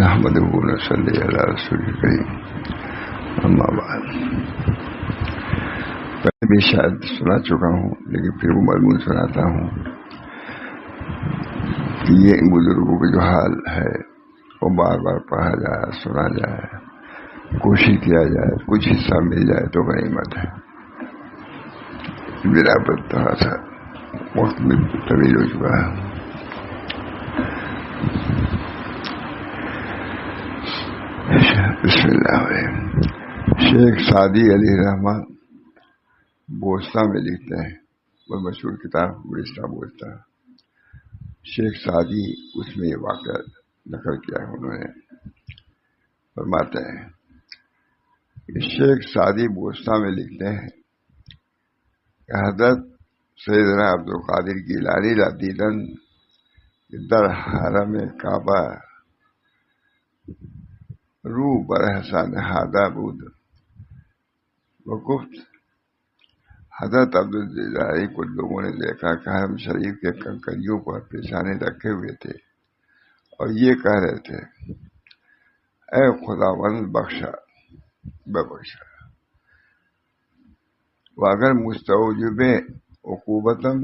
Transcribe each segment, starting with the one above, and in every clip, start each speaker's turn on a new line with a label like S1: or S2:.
S1: نحمدہ و نصلی علی رسول کریم اما بعد. پہلے بھی شاید سنا چکا ہوں لیکن پھر وہ مضمون سناتا ہوں کہ یہ بزرگوں کا جو حال ہے وہ بار بار پڑھا جائے، سنا جائے، کوشش کیا جائے، کچھ حصہ مل جائے تو غنیمت ہے. میرا پر تھوڑا سا وقت میں طویل ہو چکا ہے. بسم اللہ علیہ. شیخ سعدی علیہ رحمۃ بوستا میں لکھتے ہیں، بہت مشہور کتاب گلستہ بوستا. شیخ سعدی اس میں یہ واقعہ نقل کیا ہے. انہوں نے فرماتے ہیں کہ شیخ سعدی بوستا میں لکھتے ہیں کہ حضرت سیدنا عبد القادر گیلانی رضی اللہ عنہ در حرم کعبہ روح برحسا نہادہ بود وگفت. حضرت عبد الجیلانی کو لوگوں نے دیکھا کہ حرم شریف کے کنکریوں پر پیشانے رکھے ہوئے تھے اور یہ کہہ رہے تھے، اے خداوند بخشا ببخشا. واگر مستوجب عقوبتم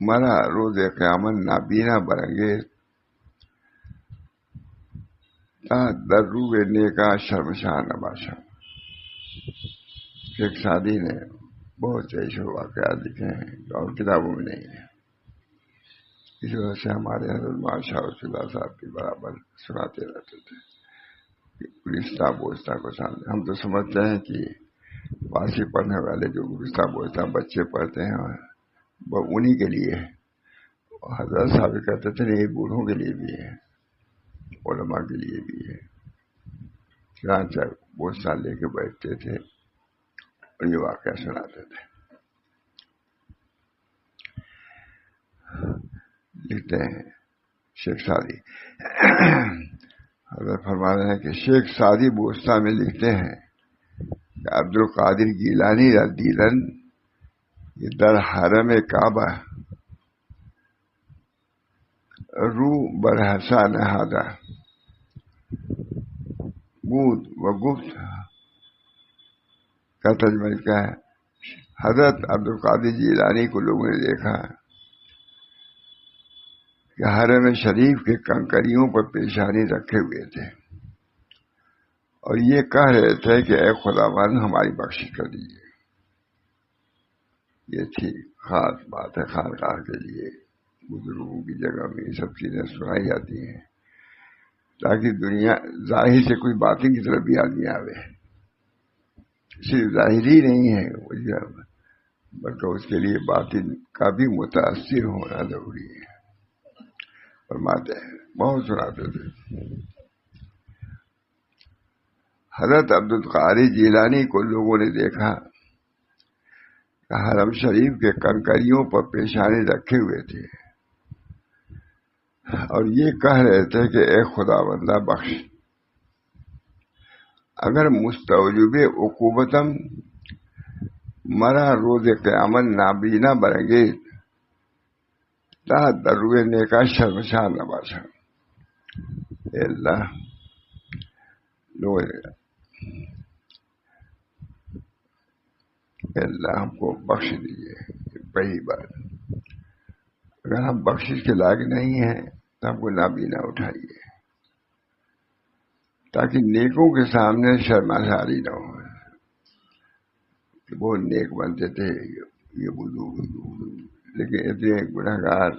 S1: مرا روز قیامت نابینا برنگے در روب نیکا شرمشاہ نباشا. شیخ سعدی نے بہت سے ایسے واقعات لکھے ہیں جو اور کتابوں میں نہیں ہیں. اس وجہ سے ہمارے حضرت مولانا شاہ رسول اللہ صاحب کے برابر سناتے رہتے تھے گلستہ بوستا کو سامنے. ہم تو سمجھتے ہیں کہ فارسی پڑھنے والے جو گلستہ بوستا بچے پڑھتے ہیں وہ انہی کے لیے ہے. حضرت صاحب کہتے تھے نہیں، بوڑھوں کے لیے بھی ہے، علماء کے لیے بھی ہے. چنانچہ بوستا لے کے بیٹھتے تھے اور یہ واقعہ سناتے تھے. لکھتے ہیں شیخ سعدی حضرت فرما رہے ہیں کہ شیخ سعدی بوستا میں لکھتے ہیں کہ عبد القادر گیلانی رضی اللہ عنہ یہ در حرم کعبہ روح برحسا نہادہ بود و گفت کا ترجمہ کیا ہے؟ حضرت عبد القادر گیلانی کو لوگوں نے دیکھا کہ حرم شریف کے کنکریوں پر پیشانی رکھے ہوئے تھے اور یہ کہہ رہے تھے کہ اے خداوند ہماری بخشش کر دیجیے. یہ تھی خاص بات ہے خانقاہ کے لیے. بزرگوں کی جگہ میں یہ سب چیزیں سنائی جاتی ہیں تاکہ دنیا ظاہر سے کوئی باطن کی طرف بھی آدمی آوے. صرف ظاہری نہیں ہے بلکہ اس کے لیے باطن کا بھی متاثر ہونا ضروری ہے. فرماتے ہیں بہت سناتے تھے. حضرت عبد القادر جیلانی کو لوگوں نے دیکھا کہ حرم شریف کے کنکریوں پر پیشانے رکھے ہوئے تھے اور یہ کہہ رہے تھے کہ اے خداوندہ بخش. اگر مستوجب عقوبتم مرا روز قیامت نابینا برنگے تا دروے نیکا شرمشاہ نباشا. اے اللہ اے اللہ ہم کو بخش دیجیے. پہلی بات، اگر ہم بخشش کے لائق نہیں ہیں تو ہم کو نابینا اٹھائیے تاکہ نیکوں کے سامنے شرمساری نہ ہو کہ وہ نیک بنتے تھے یہ بزرگ لیکن اتنے گنہگار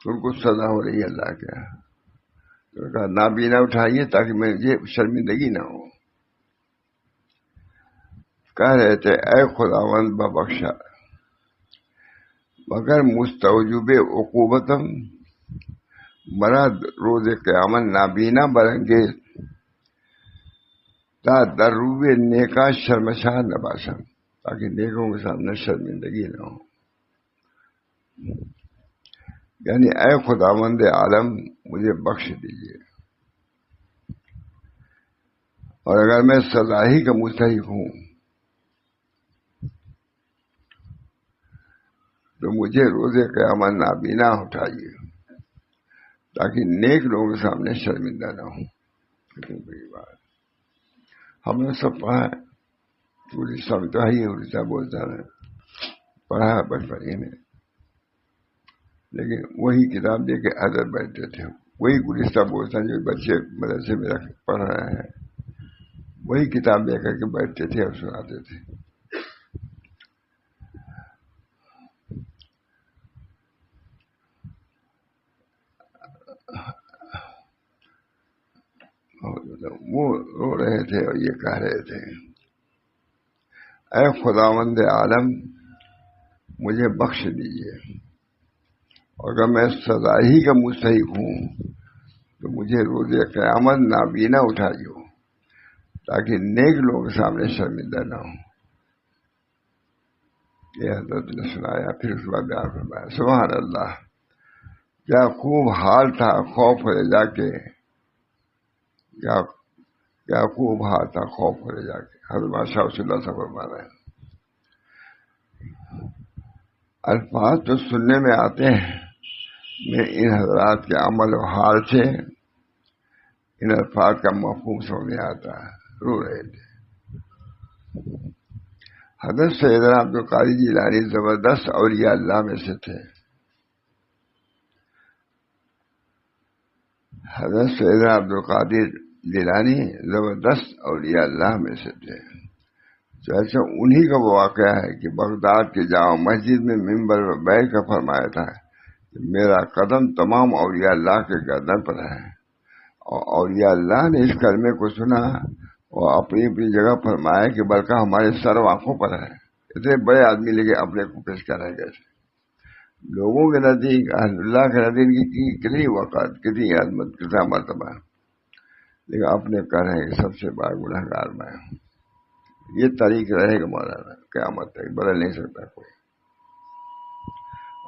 S1: ان کو سزا ہو رہی ہے اللہ کیا. تو کہا نابینا اٹھائیے تاکہ مجھے شرمندگی نہ ہو. کہہ رہے تھے اے خداوند ببخشا. مگر مستوجب عقوبتم مرا روز قیامت نابینا برنگے تا دروب نیکا شرمشاہ نباشا تاکہ نیکوں کے سامنے شرمندگی نہ ہو. یعنی اے خداوند عالم مجھے بخش دیجیے، اور اگر میں سزا ہی کا مستحق ہوں تو مجھے روز قیامت نابینا اٹھائیے. تاکہ نیک لوگوں کے سامنے شرمندہ نہ ہوں. کتنی بڑی بات. ہم نے سب پڑھا ہے, اڑیسہ میں تو ہے, اڑیسہ بولتا ہے, پڑھا ہے بچپن میں, لیکن وہی کتاب دے کے حضرت بیٹھتے تھے. وہی گلستہ بولتا جو بچے مدرسے میں پڑھ رہے ہیں, وہی کتاب لے کر کے بیٹھتے تھے اور سناتے تھے. وہ رو رہے تھے اور یہ کہہ رہے تھے, اے خداوند عالم مجھے بخش دیجیے, اور اگر میں سزا ہی کا مستحق ہوں تو مجھے روز قیامت نابینا اٹھائیو, تاکہ نیک لوگوں کے سامنے شرمندہ نہ ہوں. یہ حضرت نے سنایا. پھر اس کے بعد بیان فرمایا, سبحان اللہ, کیا خوب حال تھا خوف رجا کے, کیا خوب حال تھا خوف رجا کے. حضرت شاہ صلی اللہ سے فرما رہے ہیں, الفاظ تو سننے میں آتے ہیں, میں ان حضرات کے عمل و حال سے ان الفاظ کا مفہوم سمجھ میں آتا ہے. رو رہے تھے. حضرت سیدنا عبد القادر جیلانی زبردست اولیاء اللہ میں سے تھے. حضرت سیدنا عبد القادر جیلانی زبردست اولیاء اللہ میں سے تھے. جیسے انہی کا وہ واقعہ ہے کہ بغداد کے جامع مسجد میں ممبر پر بیٹھ کر فرمایا تھا کہ میرا قدم تمام اولیاء اللہ کے گردن پر ہے, اور اولیاء اللہ نے اس کلمے کو سنا اور اپنی اپنی جگہ فرمایا کہ بلکہ ہمارے سر آنکھوں پر ہے. اتنے بڑے آدمی لے کے اپنے کو پیش کر رہے گئے تھے. لوگوں کے نزدیک اللہ کے نزدیک کی کتنی وقت, کتنی عظمت, کتنا مرتبہ, لیکن اپنے کہہ رہے ہیں کہ سب سے بڑا گنہگار میں. یہ طریق رہے گا مولانا قیامت تک, بدل نہیں سکتا کوئی.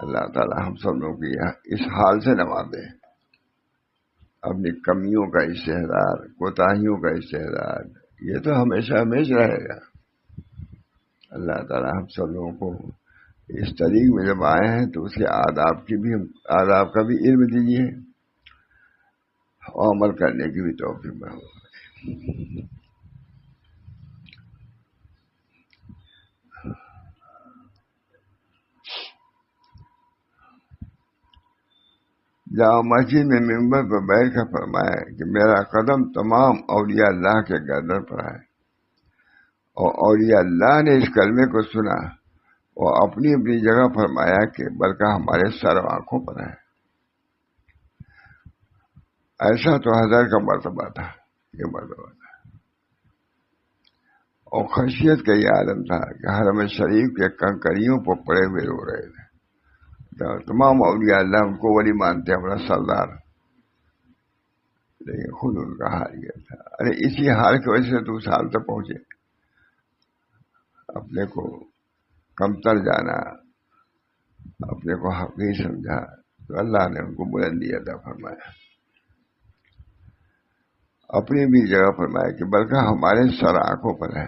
S1: اللہ تعالی ہم سب لوگوں کی اس حال سے نوازے, اپنی کمیوں کا استحضار, کوتاہیوں کا استحضار, یہ تو ہمیشہ ہمیشہ رہے گا. اللہ تعالی ہم سب لوگوں کو اس طریق میں جب آئے ہیں تو اس کے آداب کا بھی علم دیجیے اور عمل کرنے کی بھی توفیق میں ہو. جامع مسجد میں ممبر پر بیٹھ کر فرمایا کہ میرا قدم تمام اولیاء اللہ کے گردن پر ہے, اور اولیاء اللہ نے اس کلمے کو سنا اور اپنی اپنی جگہ فرمایا کہ بلکہ ہمارے سر آنکھوں پر ہے. ایسا تو حضرت کا مرتبہ تھا, یہ مرتبہ تھا. اور خشیت کا یہ عالم تھا کہ حرم شریف کے کنکریوں پر پڑے ہوئے رو رہے تھے. تمام اولیاء اللہ ان کو ولی مانتے اپنا سردار, لیکن خود ان کا حال یہ تھا. ارے اسی حال کی وجہ سے تو اس حال تک پہنچے, اپنے کو کمتر جانا, اپنے کو حقیر سمجھا, تو اللہ نے ان کو بلندی عطا فرمایا. اپنی بھی جگہ فرمایا کہ بلکہ ہمارے سر آنکھوں پر ہے.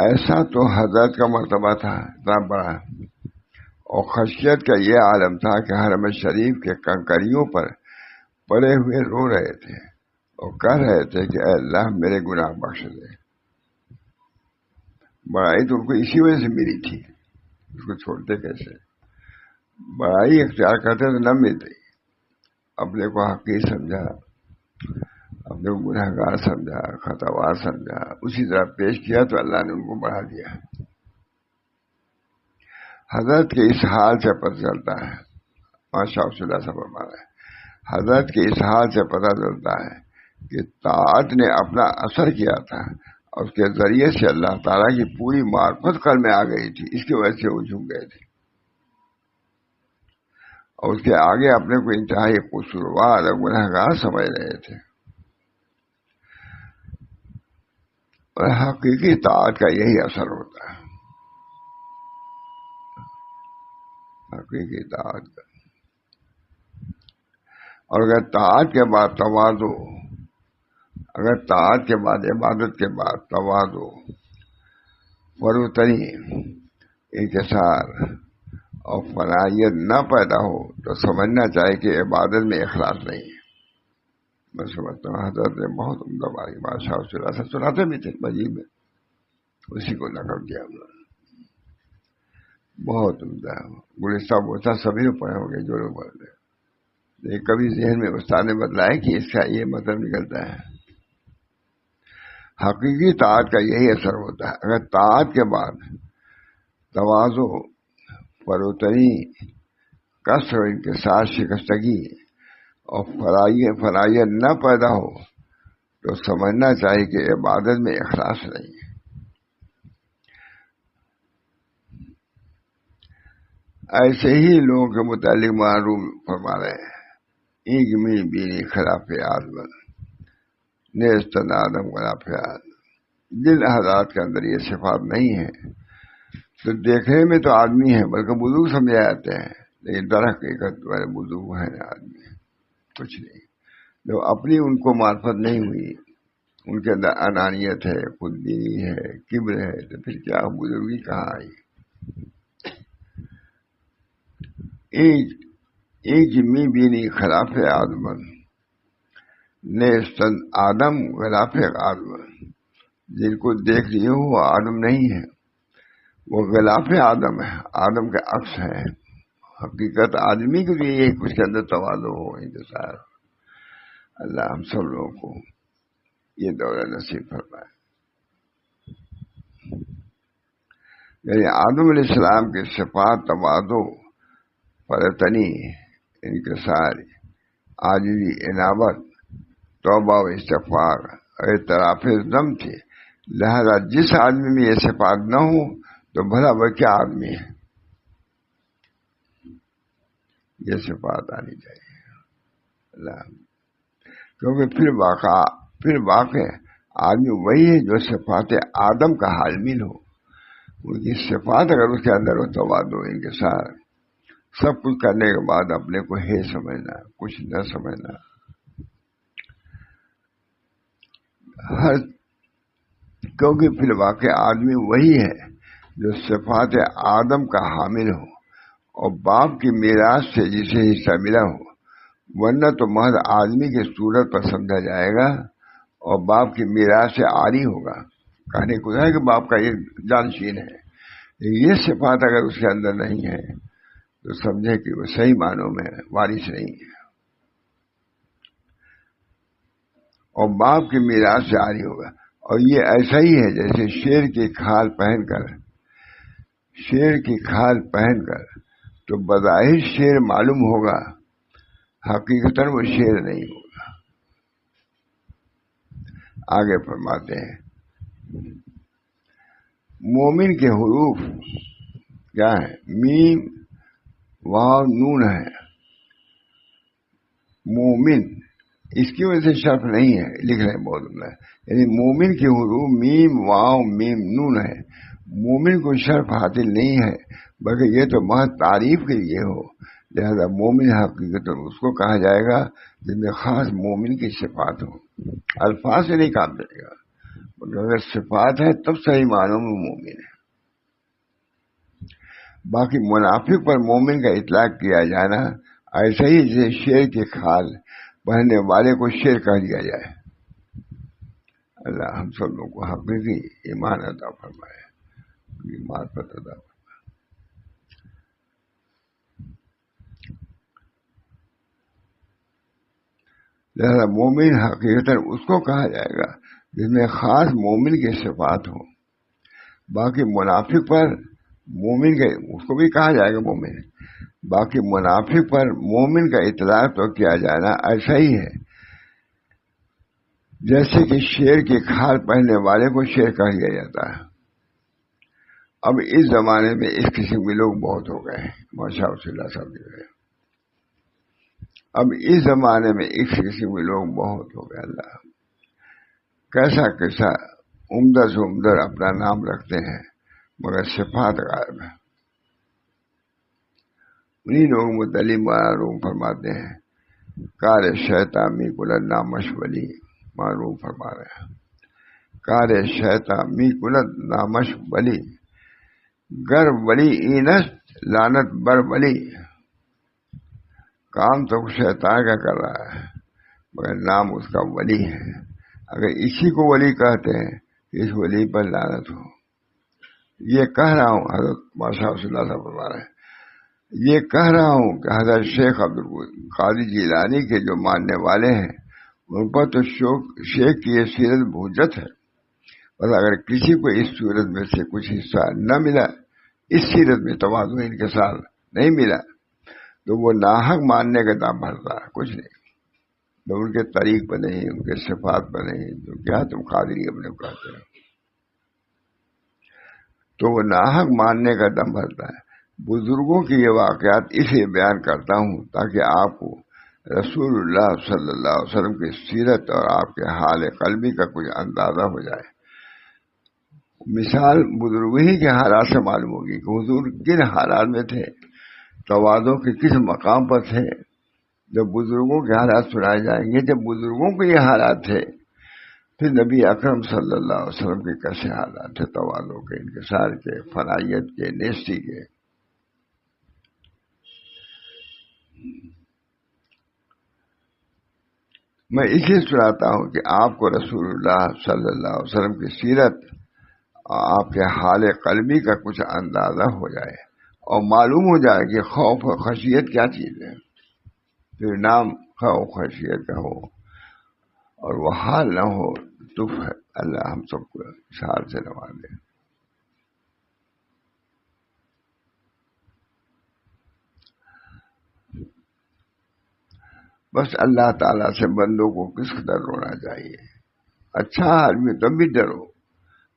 S1: ایسا تو حضرت کا مرتبہ تھا اتنا بڑا, اور خشیت کا یہ عالم تھا کہ حرم شریف کے کنکریوں پر پڑے ہوئے رو رہے تھے اور کہہ رہے تھے کہ اے اللہ میرے گناہ بخش دے. بڑائی تو ان کو اسی وجہ سے ملی تھی, اس کو چھوڑتے کیسے؟ بڑائی اختیار کرتے تو نہ ملتے. اپنے کو حقیر سمجھا, اپنے کو گنہگار سمجھا, خطاوار سمجھا, اسی طرح پیش کیا تو اللہ نے ان کو بڑھا دیا. حضرت کے اس حال سے پتہ چلتا ہے, ماشاء اللہ سے فرما رہا ہے, حضرت کے اس حال سے پتہ چلتا ہے کہ طاعت نے اپنا اثر کیا تھا اور اس کے ذریعے سے اللہ تعالیٰ کی پوری معرفت قلب میں آ گئی تھی. اس کی وجہ سے وہ جھک گئے تھے اور اس کے آگے اپنے کو انتہائی قصوروار اور گنہگار سمجھ رہے تھے. اور حقیقی طاعت کا یہی اثر ہوتا ہے, حقیقی طاعت کا. اور اگر طاعت کے بعد تواضع, اگر طاعت کے بعد عبادت کے بعد تواضع, فروتنی, انکسار اور فنائیت نہ پیدا ہو تو سمجھنا چاہیے کہ عبادت میں اخلاص نہیں ہے۔ میں سمجھتا ہوں حضرت نے بہت عمدہ باری بادشاہ سناتے بھی تھے مجید میں، اسی کو نقل کیا ہم نے، بہت عمدہ۔ گلستہ بوسا سبھی نے پڑھے ہوں گے جو لوگ پڑھ رہے، لیکن کبھی ذہن میں استاد نے بتلایا کہ اس کا یہ مطلب نکلتا ہے۔ حقیقی طاعت کا یہی اثر ہوتا ہے۔ اگر طاعت کے بعد تواضع، فروتنی، کسر و انکسار، شکستگی اور فنائیت نہ پیدا ہو تو سمجھنا چاہیے کہ عبادت میں اخلاص نہیں ہے۔ ایسے ہی لوگوں کے متعلق معلوم فرما رہے ہیں، ایک می بینی خلاف آدم نیستن آدم خلاف آدم۔ جن حضرات کے اندر یہ صفات نہیں ہے تو دیکھنے میں تو آدمی ہے بلکہ بزرگ سمجھے جاتے ہیں، لیکن در حقیقت والے بزرگ ہیں آدمی ہے، کچھ نہیں۔ جو اپنی ان کو معرفت نہیں ہوئی، ان کے اندر انانیت ہے، خود بینی ہے، کبر ہے، تو پھر کیا بزرگی کہاں آئی؟ ایک می بینی خلاف آدم نیستن آدم غلاف آدم۔ جن کو دیکھ لیے وہ آدم نہیں ہے، وہ غلاف آدم ہے، آدم کے عکس ہے۔ حقیقت آدمی کے لیے یہ کچھ کے اندر تواضع ہو، انکسار۔ اللہ ہم سب لوگوں کو یہ دورہ نصیب فرمائے۔ یعنی آدم علیہ السلام کے صفات تواضع، فرتنی، انکسار، عاجزی، انابت، توبہ و استغفار، اعتراف ذنب تھے۔ لہذا جس آدمی میں یہ صفات نہ ہو تو بھلا وہ کیا آدمی ہے؟ یہ صفات آنی چاہیے اللہ، کیونکہ پھر واقع آدمی وہی ہے جو صفات آدم کا حامل ہو۔ ان کی صفات اگر اس کے اندر ہو، تواضع، انکسار، سب کچھ کرنے کے بعد اپنے کو ہے سمجھنا، کچھ نہ سمجھنا، کیونکہ پھر واقع آدمی وہی ہے جو صفات آدم کا حامل ہو اور باپ کی میراث سے جسے حصہ ملا ہو، ورنہ تو محض آدمی کی صورت پر سمجھا جائے گا اور باپ کی میراث سے عاری ہوگا۔ کہنے کو ہے کہ باپ کا یہ جانشین ہے، یہ صفات اگر اس کے اندر نہیں ہے تو سمجھے کہ وہ صحیح معنوں میں وارث نہیں ہے اور باپ کی میراث سے عاری ہوگا۔ اور یہ ایسا ہی ہے جیسے شیر کی کھال پہن کر تو بظاہر شیر معلوم ہوگا، حقیقتاً وہ شیر نہیں ہوگا۔ آگے فرماتے ہیں مومن کے حروف کیا ہے؟ میم، واو، نون ہے۔ مومن اس کی وجہ سے شرف نہیں ہے، لکھ رہے ہیں بہت عمدہ، یعنی مومن کے حروف میم، واو، میم، نون ہے۔ مومن کو شرف حاصل نہیں ہے بلکہ یہ تو محض تعریف کے لیے ہو، لہذا مومن حقیقت اس کو کہا جائے گا جن میں خاص مومن کی صفات ہو۔ الفاظ سے نہیں کام چلے گا، مگر اگر صفات ہے تب صحیح معنوں میں مومن ہے۔ باقی منافق پر مومن کا اطلاق کیا جانا ایسا ہی جیسے شیر کی کھال پہننے والے کو شیر کہہ دیا جائے۔ اللہ ہم سب لوگوں کو حقیقی ایمان عطا فرمائے، معرفت عطا فرمائے۔ لہذا مومن حقیقتاً اس کو کہا جائے گا جس میں خاص مومن کی صفات ہو۔ باقی منافق پر مومن کے اس کو بھی کہا جائے گا مومن، باقی منافق پر مومن کا اطلاق تو کیا جانا ایسا ہی ہے جیسے کہ شیر کی کھال پہننے والے کو شیر کہہ دیا جاتا ہے۔ اب اس زمانے میں اس قسم کے لوگ بہت ہو گئے ہیں، ماشاء اللہ صاحب جی۔ اب اس زمانے میں اس قسم کے لوگ بہت ہو گئے، اللہ کیسا عمدہ سے عمدہ اپنا نام رکھتے ہیں مگر صفات غائب ہے۔ انہی لوگ متعلق معروف فرماتے ہیں، کار شیطان می کلت نامش ولی، معروف فرما رہے ہیں کار شیطان می کلت نامش ولی، گر ولی اینست لعنت بر ولی، کام تو شیطان کا کر رہا ہے مگر نام اس کا ولی ہے. اگر اسی کو ولی کہتے ہیں اس ولی پر لعنت ہو. یہ کہہ رہا ہوں، حضرت بادشاہ رسول اللہ صاحب فرما رہے ہیں، یہ کہہ رہا ہوں کہ حضرت شیخ عبدالقادر جیلانی کے جو ماننے والے ہیں ان پر تو شیخ کی یہ سیرت بہجت ہے. بس اگر کسی کو اس سیرت میں سے کچھ حصہ نہ ملا، اس سیرت میں تواضع انکسار نہیں ملا، تو وہ ناحق ماننے کا دام بھرتا ہے، کچھ نہیں. تو ان کے طریق پر نہیں، ان کے صفات پر نہیں، تو کیا تم قادری اپنے کو کہتے ہو، تو وہ ناحق ماننے کا دم بھرتا ہے. بزرگوں کی یہ واقعات اس لیے بیان کرتا ہوں تاکہ آپ کو رسول اللہ صلی اللہ علیہ وسلم کی سیرت اور آپ کے حال قلبی کا کچھ اندازہ ہو جائے. مثال بزرگ ہی کے حالات سے معلوم ہوگی کہ حضور کن حالات میں تھے، تواضع کے کس مقام پر تھے. جب بزرگوں کے حالات سنائے جائیں گے، جب بزرگوں کے یہ حالات تھے، پھر نبی اکرم صلی اللہ علیہ وسلم کے کیسے حالات تھے، تواضع کے، انکسار کے، فنائیت کے، نیستی کے. میں اس لیے سناتا ہوں کہ آپ کو رسول اللہ صلی اللہ علیہ وسلم کی سیرت اور آپ کے حال قلبی کا کچھ اندازہ ہو جائے اور معلوم ہو جائے کہ خوف و خشیت کیا چیز ہے. پھر نام خوف خشیت کا ہو اور وہ حال نہ ہو تو اللہ ہم سب کو اس حال سے نواز دے. بس اللہ تعالیٰ سے بندوں کو کس قدر رونا چاہیے. اچھا آدمی تب بھی ڈرو،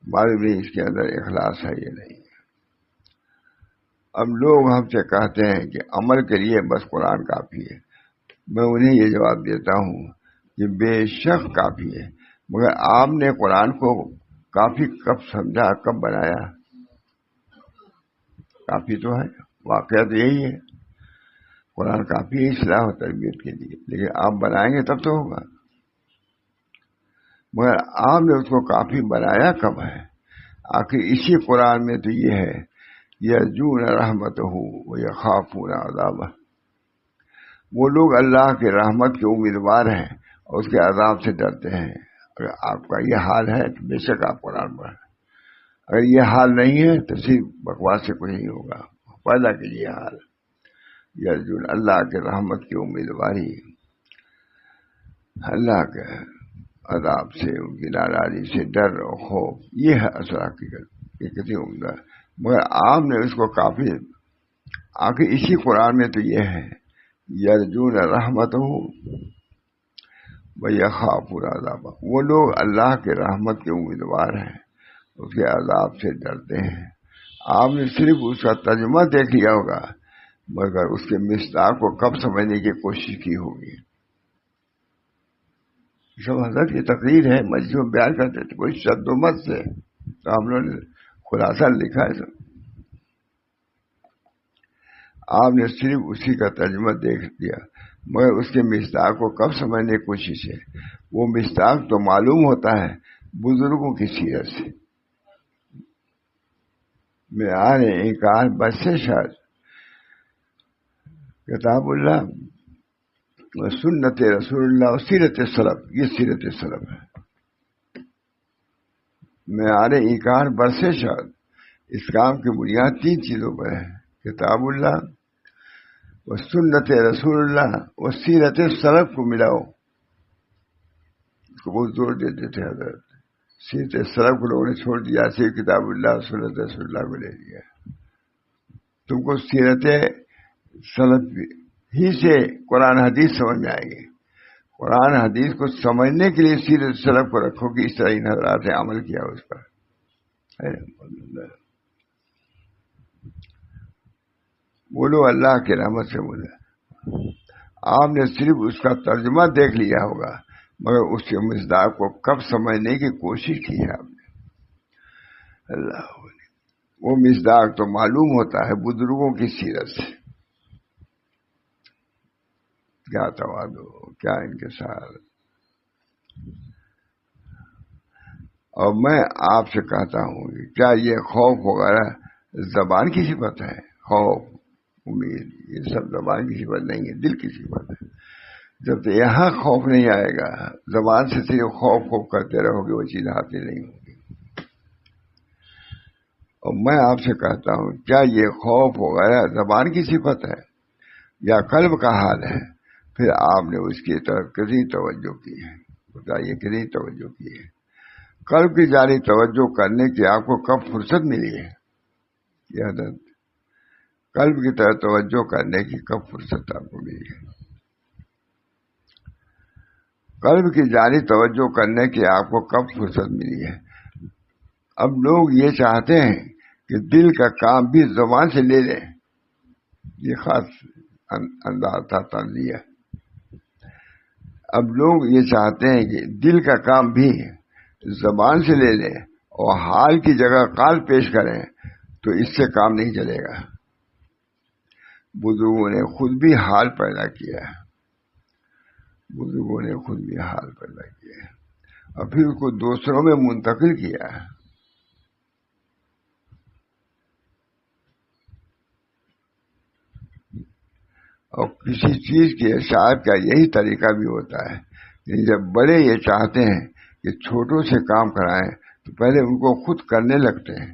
S1: معلوم نہیں اس کے اندر اخلاص ہے یہ نہیں. اب لوگ ہم سے کہتے ہیں کہ عمل کے لیے بس قرآن کافی ہے. میں انہیں یہ جواب دیتا ہوں کہ بے شک کافی ہے، مگر آپ نے قرآن کو کافی کب سمجھا، کب بنایا؟ کافی تو ہے، واقعہ تو یہی ہے، قرآن کافی ہے اصلاح و تربیت کے لیے، لیکن آپ بنائیں گے تب تو ہوگا. مگر آپ نے اس کو کافی بنایا کب ہے؟ آخر اسی قرآن میں تو یہ ہے، یرجون رحمتہ ویخافون عذابہ. وہ لوگ اللہ کے رحمت کے امیدوار ہیں اور اس کے عذاب سے ڈرتے ہیں. اگر آپ کا یہ حال ہے تو بے شک آپ قرآن پڑھیں. اگر یہ حال نہیں ہے تو صرف بکواس سے کوئی نہیں ہوگا. پیدا کیجیے حال، یرجون اللہ کے رحمت کی امیدواری، اللہ کے عذاب سے، ان کی ناراضی سے ڈر اور خوف، یہ ہے اصل حقیقت، یہ کسی عمدہ. مگر آپ نے اس کو کافی، آخر اسی قرآن میں تو یہ ہے، یرجون رحمتہ ویخافون عذابہ. وہ لوگ اللہ کے رحمت کے امیدوار ہیں، اس کے عذاب سے ڈرتے ہیں. آپ نے صرف اس کا ترجمہ دیکھ لیا ہوگا مگر اس کے مصداق کو کب سمجھنے کی کوشش کی ہوگی. سب حضرت کی تقریر ہے، مجلس میں بیان کرتے تھے کوئی شد و مت سے، تو ہم لوگوں نے خلاصہ لکھا ہے سب. آپ نے صرف اسی کا ترجمہ دیکھ لیا مگر اس کے مصداق کو کب سمجھنے کی کوشش ہے. وہ مصداق تو معلوم ہوتا ہے بزرگوں کی سیرت سے. میں انکار بس سے شاید کتاب اللہ سنت رسول اللہ سیرت سلف، یہ سیرت سلف ہے. معیار انکار برس شاید اس کام کی بنیاد 3 چیزوں پر ہے، کتاب اللہ و سنت رسول اللہ و سیرت سلف کو ملاؤ. اس کو بہت زور دیتے تھے حضرت. سیرت سلف کو لوگوں نے چھوڑ دیا، صرف کتاب اللہ سنت رسول اللہ کو لے لیا. تم کو سیرت سلف ہی سے قرآن حدیث سمجھ میں آئے گی. قرآن حدیث کو سمجھنے کے لیے سیرت سلف کو رکھو کہ اس طرح ان حضرات نے عمل کیا اس پر. بولو اللہ کے رحمت سے بولے. آپ نے صرف اس کا ترجمہ دیکھ لیا ہوگا مگر اس کے مصداق کو کب سمجھنے کی کوشش کی ہے آپ نے. اللہ وہ مصداق تو معلوم ہوتا ہے بزرگوں کی سیرت سے. کیا تواضع، کیا انکسار. اور میں آپ سے کہتا ہوں کہ کیا یہ خوف وغیرہ زبان کی صفت ہے؟ خوف، امید، یہ سب زبان کی صفت نہیں ہے، دل کی صفت ہے. جب تک یہاں خوف نہیں آئے گا، زبان سے صرف خوف خوف کرتے رہو گے، وہ چیز حاصل نہیں ہوگی. اور میں آپ سے کہتا ہوں، کیا یہ خوف وغیرہ زبان کی صفت ہے یا قلب کا حال ہے؟ پھر آپ نے اس کی طرف کتنی توجہ کی ہے؟ بتائیے کتنی توجہ کی ہے؟ قلب کی جانب توجہ کرنے کی آپ کو کب فرصت ملی ہے؟ یہ حضرت قلب کی طرف توجہ کرنے کی کب فرصت آپ کو ملی ہے؟ قلب کی جانب توجہ کرنے کی آپ کو کب فرصت ملی ہے؟ اب لوگ یہ چاہتے ہیں کہ دل کا کام بھی زبان سے لے لیں. یہ خاص انداز تھا تنزیہ. اب لوگ یہ چاہتے ہیں کہ دل کا کام بھی زبان سے لے لیں اور حال کی جگہ قال پیش کریں، تو اس سے کام نہیں چلے گا. بزرگوں نے خود بھی حال پیدا کیا ہے، بزرگوں نے خود بھی حال پیدا کیا ہے اور پھر اس کو دوسروں میں منتقل کیا ہے. اور کسی چیز کی اشاعت کا یہی طریقہ بھی ہوتا ہے کہ جب بڑے یہ چاہتے ہیں کہ چھوٹوں سے کام کرائیں تو پہلے ان کو خود کرنے لگتے ہیں.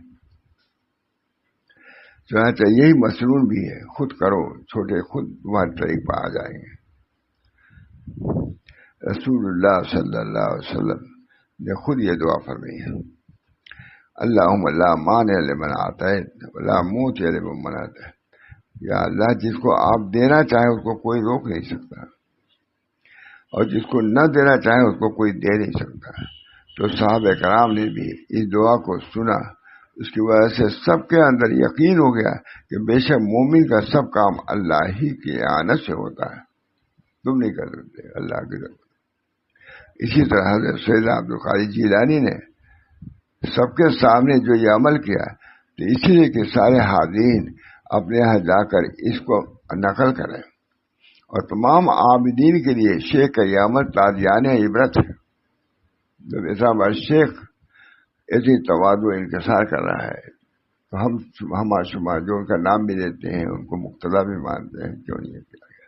S1: چنانچہ یہی مسنون بھی ہے، خود کرو، چھوٹے خود تمہارے طریق پر آ جائیں گے. رسول اللہ صلی اللہ علیہ وسلم نے خود یہ دعا فرمائی ہے، اللہم لا مانع لمن اعطیت ولا معطی لمن منعت. یا اللہ، جس کو آپ دینا چاہیں اس کو کوئی روک نہیں سکتا، اور جس کو نہ دینا چاہیں اس کو کوئی دے نہیں سکتا. تو صحابہ کرام نے بھی اس دعا کو سنا، اس کی وجہ سے سب کے اندر یقین ہو گیا کہ بے شک مومن کا سب کام اللہ ہی کی اعانت سے ہوتا ہے، تم نہیں کر سکتے، اللہ کی طرف. اسی طرح حضرت سیدنا عبد القادر جیلانی نے سب کے سامنے جو یہ عمل کیا، تو اسی لیے کہ سارے حاضرین اپنے یہاں جا کر اس کو نقل کریں، اور تمام عابدین کے لیے شیخ کا یہ عمل تاجیان عبرت ہے. جب ایسا بار شیخ ایسی تواضع انکسار کر رہا ہے تو ہمارا شمار جو ان کا نام بھی لیتے ہیں، ان کو مقتدی بھی مانتے ہیں، کیوں نہیں کیا گیا؟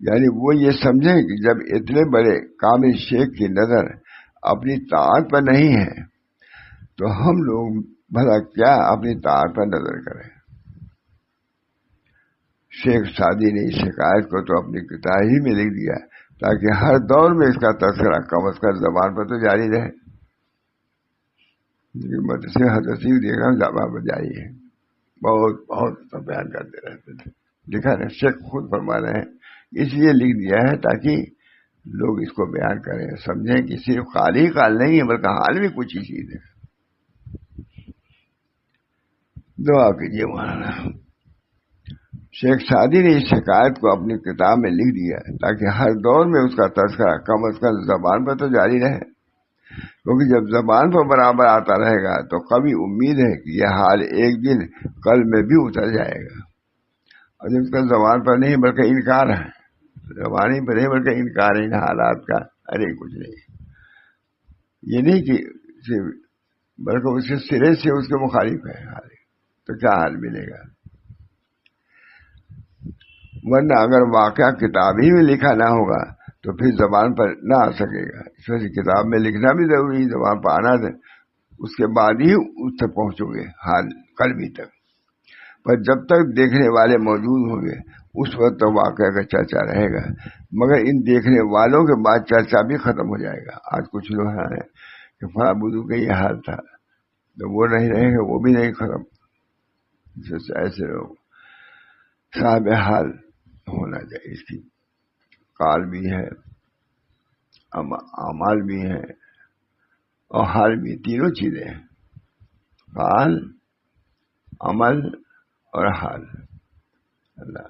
S1: یعنی وہ یہ سمجھیں کہ جب اتنے بڑے کامل شیخ کی نظر اپنی طاعت پر نہیں ہے تو ہم لوگ بھلا کیا اپنی طاعت پر نظر کریں. شیخ سعدی نے اس شکایت کو تو اپنی کتاب ہی میں لکھ دیا تاکہ ہر دور میں اس کا تذکرہ کم از کم زبان پر تو جاری رہے. مدرسے حدثی دیکھا زبان پر جاری ہے، بہت بہت بیان کرتے رہتے تھے. لکھا ہے شیخ خود فرما رہے ہیں، اس لیے لکھ دیا ہے تاکہ لوگ اس کو بیان کریں، سمجھیں کہ صرف خالی حال نہیں ہے بلکہ حال بھی کچھ ہی چیز ہے. دعا کیجیے مولانا. شیخ سعدی نے اس شکایت کو اپنی کتاب میں لکھ دیا تاکہ ہر دور میں اس کا تذکرہ کم از کم زبان پر تو جاری رہے، کیونکہ جب زبان پر برابر آتا رہے گا تو کبھی امید ہے کہ یہ حال ایک دن قلب میں بھی اتر جائے گا. اور جب اس کا زبان پر نہیں بلکہ انکار ہے، زبان پر نہیں بلکہ انکار ہے ان حالات کا، ارے کچھ نہیں، یہ نہیں کہ بلکہ اس کے سرے سے اس کے مخالف ہے حال، تو کیا حال ملے گا؟ ورنہ اگر واقعہ کتاب ہی میں لکھا نہ ہوگا تو پھر زبان پر نہ آ سکے گا. اس وجہ سے کتاب میں لکھنا بھی ضروری ہے، زبان پر آنا ہے، اس کے بعد ہی اس تک پہنچو گے حال قلبی تک. پر جب تک دیکھنے والے موجود ہوں گے اس وقت تو واقعہ کا چرچا رہے گا، مگر ان دیکھنے والوں کے بعد چرچا بھی ختم ہو جائے گا. آج کچھ لوگ ہیں کہ فلاں بزرگ کا یہ حال تھا، تو وہ نہیں رہے گا، وہ بھی نہیں ختم. ایسے لوگ صاحب حال ہونا چاہیے. اس کی قال بھی ہے، اعمال بھی ہے اور حال بھی، تینوں چیزیں ہیں، قال، عمل اور حال. اللہ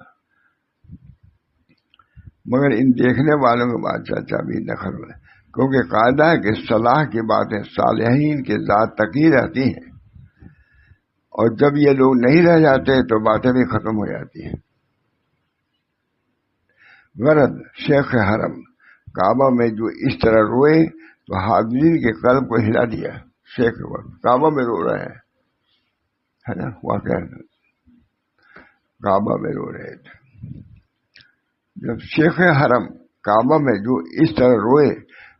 S1: مگر ان دیکھنے والوں کے بعد چرچا بھی نقل ہے، کیونکہ قاعدہ ہے کہ صلاح کی باتیں صالحین کے ذات تک ہی رہتی ہیں، اور جب یہ لوگ نہیں رہ جاتے تو باتیں بھی ختم ہو جاتی ہیں. غرض شیخ حرم کعبہ میں جو اس طرح روئے تو حاضرین کے قلب کو ہلا دیا. شیخ وقت کعبہ میں رو رہے ہیں، ہے نا واقعہ. کعبہ میں رو رہے تھے. جب شیخ حرم کعبہ میں جو اس طرح روئے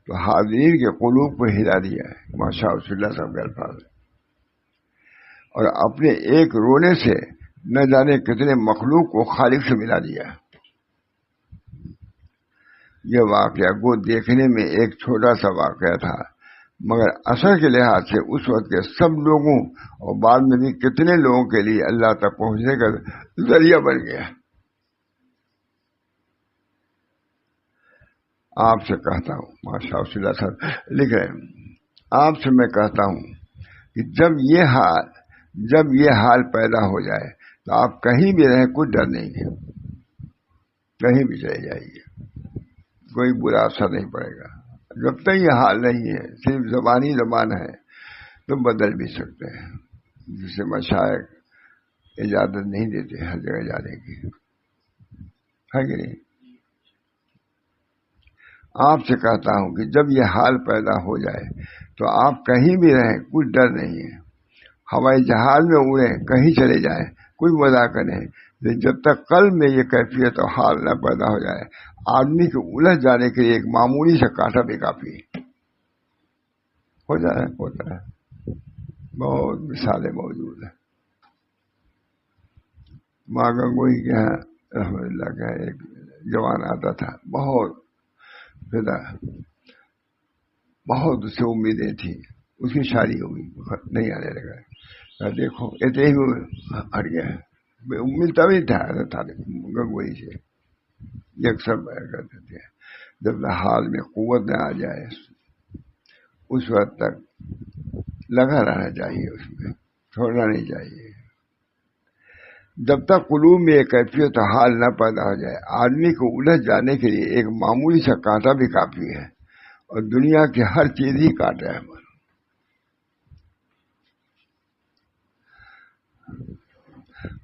S1: تو حاضرین کے قلوب کو ہلا دیا ہے. ماشاء رسول اللہ صاحب کے الفاظ. اور اپنے ایک رونے سے نہ جانے کتنے مخلوق کو خالق سے ملا دیا. یہ واقعہ کو دیکھنے میں ایک چھوٹا سا واقعہ تھا، مگر اثر کے لحاظ سے اس وقت کے سب لوگوں اور بعد میں بھی کتنے لوگوں کے لیے اللہ تک پہنچنے کا ذریعہ بن گیا. آپ سے کہتا ہوں، ماشاء اللہ صاحب لکھ رہے ہیں، آپ سے میں کہتا ہوں کہ جب یہ حال پیدا ہو جائے تو آپ کہیں بھی رہیں کچھ ڈر نہیں ہے. کہیں بھی چلے جائیے، کوئی برا اثر نہیں پڑے گا. جب تک یہ حال نہیں ہے، صرف زبانی زبان ہے تو بدل بھی سکتے ہیں، جسے مشائخ اجازت نہیں دیتے ہر جگہ جانے کی، ہے کہ نہیں. آپ سے کہتا ہوں کہ جب یہ حال پیدا ہو جائے تو آپ کہیں بھی رہیں کچھ ڈر نہیں ہے. ہوائی جہاز میں اڑیں، کہیں چلے جائیں، کوئی مذاق نہیں. جب تک قلب میں یہ کیفیت اور حال نہ پیدا ہو جائے، آدمی کے الجھ جانے کے لیے ایک معمولی سے کانٹا بھی کافی ہوتا ہے. بہت مثالیں موجود ہیں. ماں گنگوئی کے یہاں رحمۃ اللہ کا ایک جوان آتا تھا، بہت فدا، بہت اس سے امیدیں تھیں. اس کی شادی ہو گئی، نہیں آنے لگا. دیکھو اتنے ہی ہٹ گیا ہے. ملتا بھی تھا گنگوئی سے، یکسر بیٹھ کرتے تھے. جب حال میں قوت نہ آ جائے اس وقت تک لگا رہنا چاہیے، اس میں چھوڑنا نہیں چاہیے. جب تک قلوب میں ایک کیفیت حال نہ پیدا ہو جائے، آدمی کو الجھ جانے کے لیے ایک معمولی سا کانٹا بھی کافی ہے، اور دنیا کی ہر چیز ہی کانٹا ہے.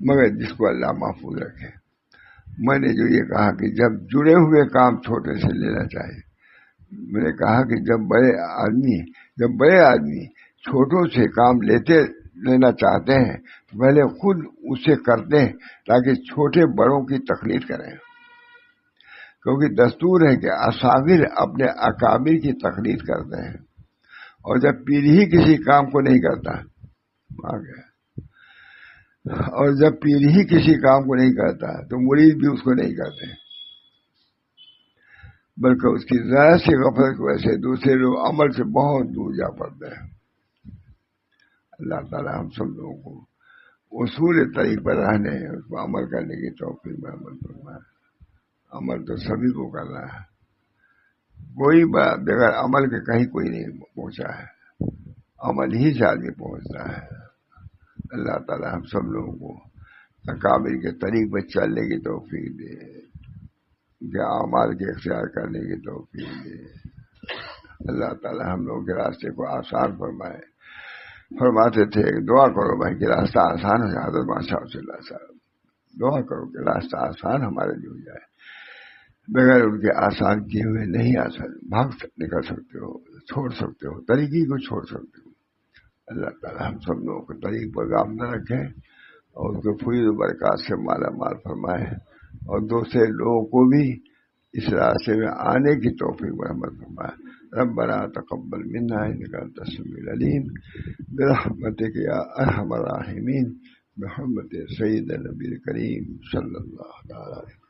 S1: مگر جس کو اللہ محفوظ رکھے. میں نے جو یہ کہا کہ جب جڑے ہوئے کام چھوٹے سے لینا چاہیے، میں نے کہا کہ جب بڑے آدمی چھوٹوں سے کام لینا چاہتے ہیں تو پہلے خود اسے کرتے ہیں تاکہ چھوٹے بڑوں کی تقلید کریں. کیونکہ دستور ہے کہ اصاغر اپنے اکابر کی تقلید کرتے ہیں، اور جب پیر ہی کسی کام کو نہیں کرتا تو مرید بھی اس کو نہیں کرتے، بلکہ اس کی ذرا سی غفلت کی وجہ سے دوسرے لوگ عمل سے بہت دور جا پڑتے ہیں. اللہ تعالیٰ ہم سب لوگوں کو اصول طریق پر رہنے، اس پر عمل کرنے کی توفیق میں عمل کرنا ہے. عمل تو سبھی کو کرنا ہے، کوئی بغیر عمل کے کہیں کوئی نہیں پہنچا ہے. عمل ہی سے آدمی پہنچتا ہے. اللہ تعالیٰ ہم سب لوگوں کو اکابر کے طریق پر چلنے کی توفیق دے، کہ اعمال کے اختیار کرنے کی توفیق دے. اللہ تعالیٰ ہم لوگوں کے راستے کو آسان فرمائے. فرماتے تھے دعا کرو بھائی کہ راستہ آسان ہو جائے. حضرت ماشاء اللہ صاحب دعا کرو کہ راستہ آسان ہمارے لیے ہو جائے. بغیر ان کے آسان کیے ہوئے نہیں آسان نکل سکتے ہو، چھوڑ سکتے ہو، طریقے کو چھوڑ سکتے ہو. اللہ تعالیٰ ہم سب لوگوں کو طریق پر گامزن رکھے اور اس کو فیض و برکات سے مالا مال فرمائے، اور دوسرے لوگوں کو بھی اس راستے میں آنے کی توفیق برحمت فرمائے. ربنا تقبل منا انك انت السميع العليم برحمتك يا ارحم الراحمين بحرمة سيد النبي الكريم صلى الله عليه وسلم.